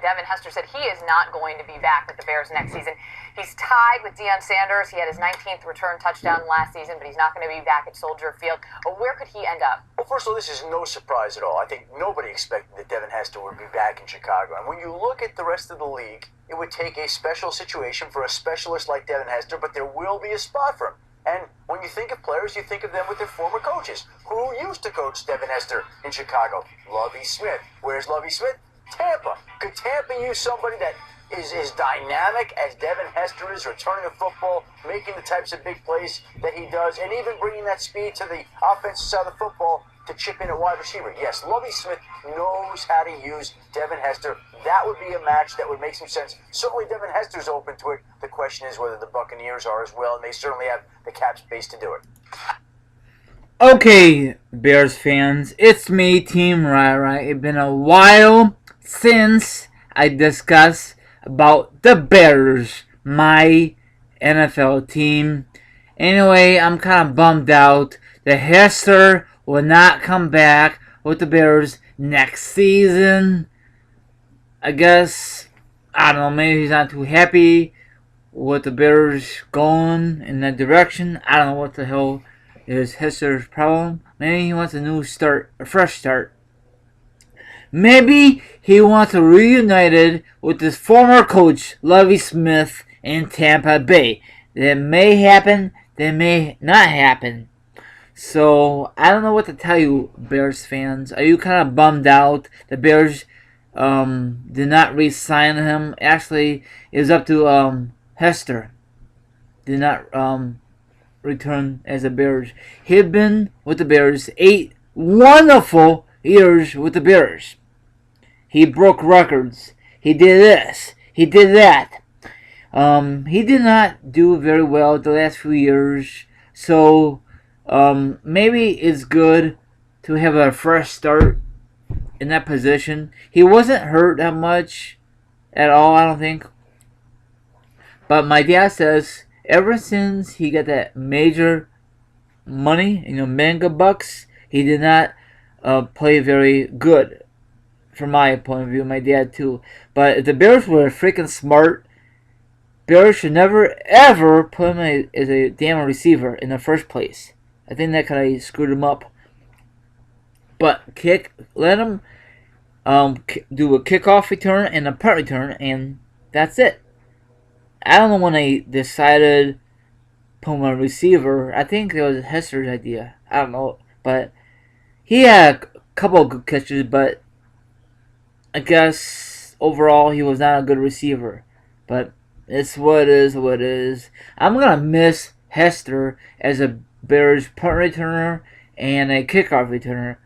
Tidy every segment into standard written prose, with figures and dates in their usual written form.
Devin Hester said he is not going to be back with the Bears next season. He's tied with Deion Sanders. He had his 19th return touchdown last season, but he's not going to be back at Soldier Field. Where could he end up? Well, first of all, this is no surprise at all. I think nobody expected that Devin Hester would be back in Chicago. And when you look at the rest of the league, it would take a special situation for a specialist like Devin Hester, but there will be a spot for him. And when you think of players, you think of them with their former coaches. Who used to coach Devin Hester in Chicago? Lovie Smith. Where's Lovie Smith? Tampa. Could Tampa use somebody that is as dynamic as Devin Hester is, returning the football, making the types of big plays that he does, and even bringing that speed to the offensive side of the football to chip in at wide receiver? Yes, Lovie Smith knows how to use Devin Hester. That would be a match that would make some sense. Certainly Devin Hester's open to it. The question is whether the Buccaneers are as well, and they certainly have the cap space to do it. Okay, Bears fans, it's me, Team Rai. It's been a while since I discussed about the Bears, my NFL team. Anyway, I'm kind of bummed out that Hester will not come back with the Bears next season. I guess, I don't know, maybe he's not too happy with the Bears going in that direction. I don't know what the hell is Hester's problem. Maybe he wants a new start, a fresh start. Maybe he wants to reunited with his former coach, Lovie Smith, in Tampa Bay. That may happen, that may not happen. So, I don't know what to tell you, Bears fans. Are you kind of bummed out? The Bears did not re-sign him. Actually, it was up to Hester. Did not return as a Bears. He had been with the Bears 8 wonderful years with the Bears. He broke records. He did this. He did that. He did not do very well the last few years. So, maybe it's good to have a fresh start in that position. He wasn't hurt that much at all, I don't think. But my dad says ever since he got that major money, mega bucks, he did not play very good. From my point of view, my dad too. But if the Bears were freaking smart, Bears should never ever put him as a damn receiver in the first place. I think that kind of screwed him up. But let him do a kickoff return and a punt return, and that's it. I don't know when they decided put him on receiver. I think it was Hester's idea. I don't know, but he had a couple of good catches, but I guess overall he was not a good receiver. But it's what it is. I'm going to miss Hester as a Bears punt returner and a kickoff returner.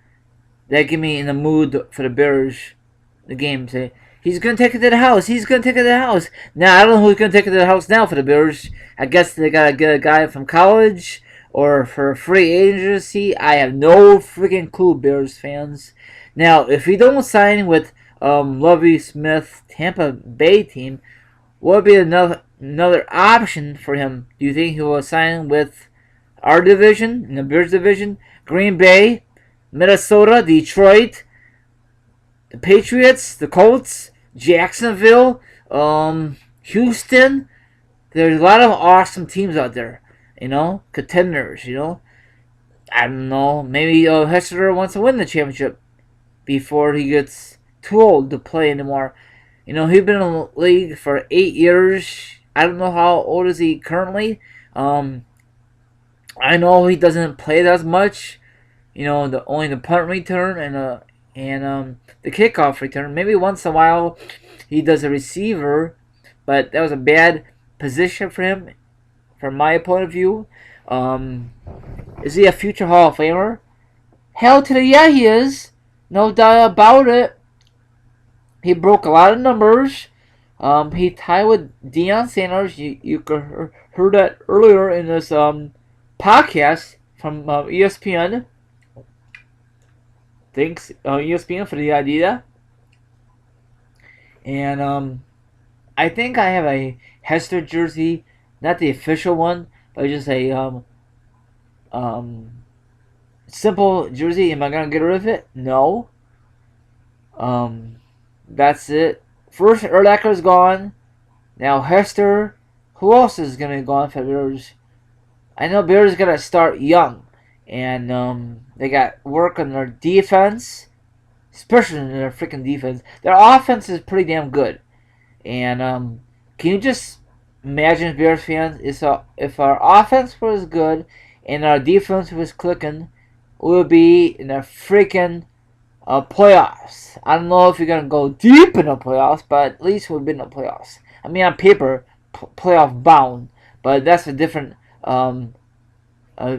That get me in the mood for the Bears, the game. Say, he's going to take it to the house. He's going to take it to the house. Now, I don't know who's going to take it to the house now for the Bears. I guess they got to get a guy from college or for free agency. I have no freaking clue, Bears fans. Now, if we don't sign with Lovie Smith Tampa Bay team, what would be another option for him? Do you think he will sign with our division, in the Bears division? Green Bay, Minnesota, Detroit, the Patriots, the Colts, Jacksonville, Houston. There's a lot of awesome teams out there, contenders, I don't know, maybe Hester wants to win the championship before he gets too old to play anymore. He's been in the league for 8 years. I don't know how old is he currently. I know he doesn't play that much. Only the punt return and the kickoff return. Maybe once in a while he does a receiver, but that was a bad position for him, from my point of view. Is he a future Hall of Famer? Hell to the yeah, he is. No doubt about it. He broke a lot of numbers. He tied with Deion Sanders. You heard that earlier in this podcast from ESPN. Thanks, ESPN, for the idea. And I think I have a Hester jersey, not the official one, but just a simple jersey. Am I gonna get rid of it? No. That's it First, Urlacher's gone. Now Hester. Who else is gonna go on for the Bears? I know Bears gotta start young, and they got work on their defense, especially in their freaking defense. Their offense is pretty damn good, and can you just imagine, Bears fans, if our offense was good and our defense was clicking, we would be in the freaking playoffs. I don't know if you're gonna go deep in the playoffs, but at least we've been in the playoffs. I mean, on paper, playoff bound, but that's a different a,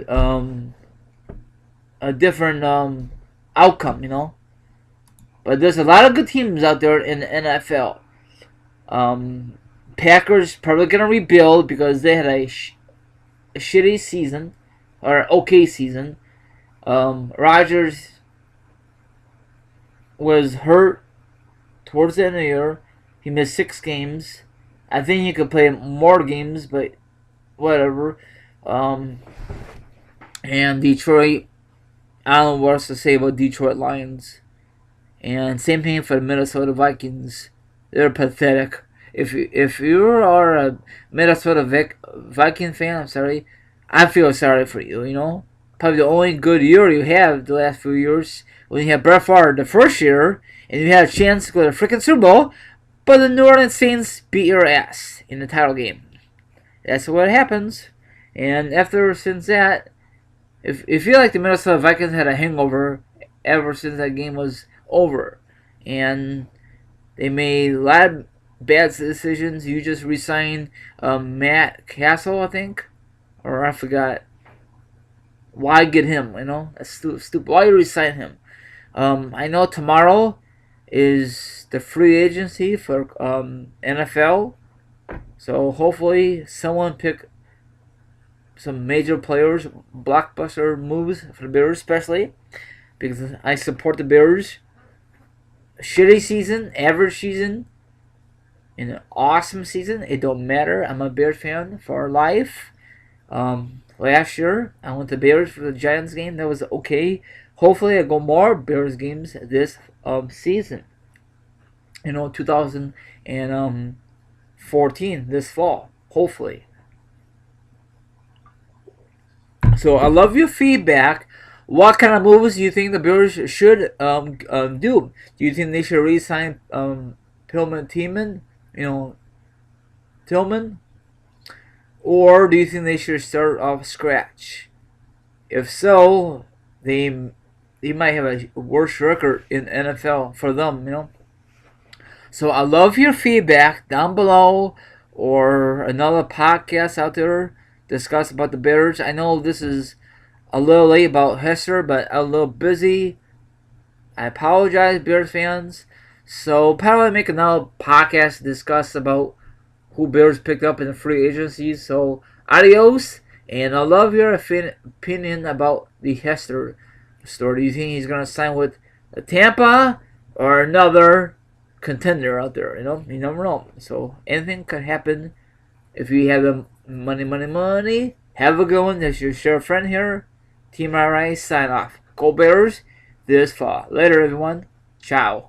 um, a different outcome, you know. But there's a lot of good teams out there in the NFL. Packers probably gonna rebuild because they had a shitty season or okay season. Rodgers was hurt towards the end of the year. He missed 6 games. I think he could play more games, but whatever. And Detroit, I don't know what else to say about Detroit Lions. And same thing for the Minnesota Vikings. They're pathetic. If you are a Minnesota Viking fan, I'm sorry, I feel sorry for you. You know, probably the only good year you have the last few years when you had Brett Favre the first year and you had a chance to go to the freaking Super Bowl, but the New Orleans Saints beat your ass in the title game. That's what happens. And since that, if you feel like the Minnesota Vikings had a hangover ever since that game was over, and they made a lot of bad decisions. You just re-signed Matt Castle, I think, or I forgot. Why get him? You know, that's stupid. Why you re-sign him? I know tomorrow is the free agency for NFL, so hopefully someone pick some major players, blockbuster moves for the Bears, especially because I support the Bears. Shitty season, average season, in an awesome season, it don't matter. I'm a Bears fan for life. Last year, I went to Bears for the Giants game. That was okay. Hopefully, I go more Bears games this season. 2014 this fall. Hopefully. So I love your feedback. What kind of moves do you think the Bears should do? Do you think they should re-sign Tillman? Tillman? Or do you think they should start off scratch? If so, they might have a worse record in NFL for them, you know. So I love your feedback down below or another podcast out there discuss about the Bears. I know this is a little late about Hester, but I'm a little busy. I apologize, Bears fans. So probably make another podcast to discuss about who Bears picked up in the free agency. So adios, and I love your opinion about the Hester story. Do you think he's gonna sign with Tampa or another contender out there? You know, you never know. So anything could happen if you have the money. Have a good one. This is your sheriff friend here. Team RI sign off. Go Bears this fall. Later, everyone. Ciao.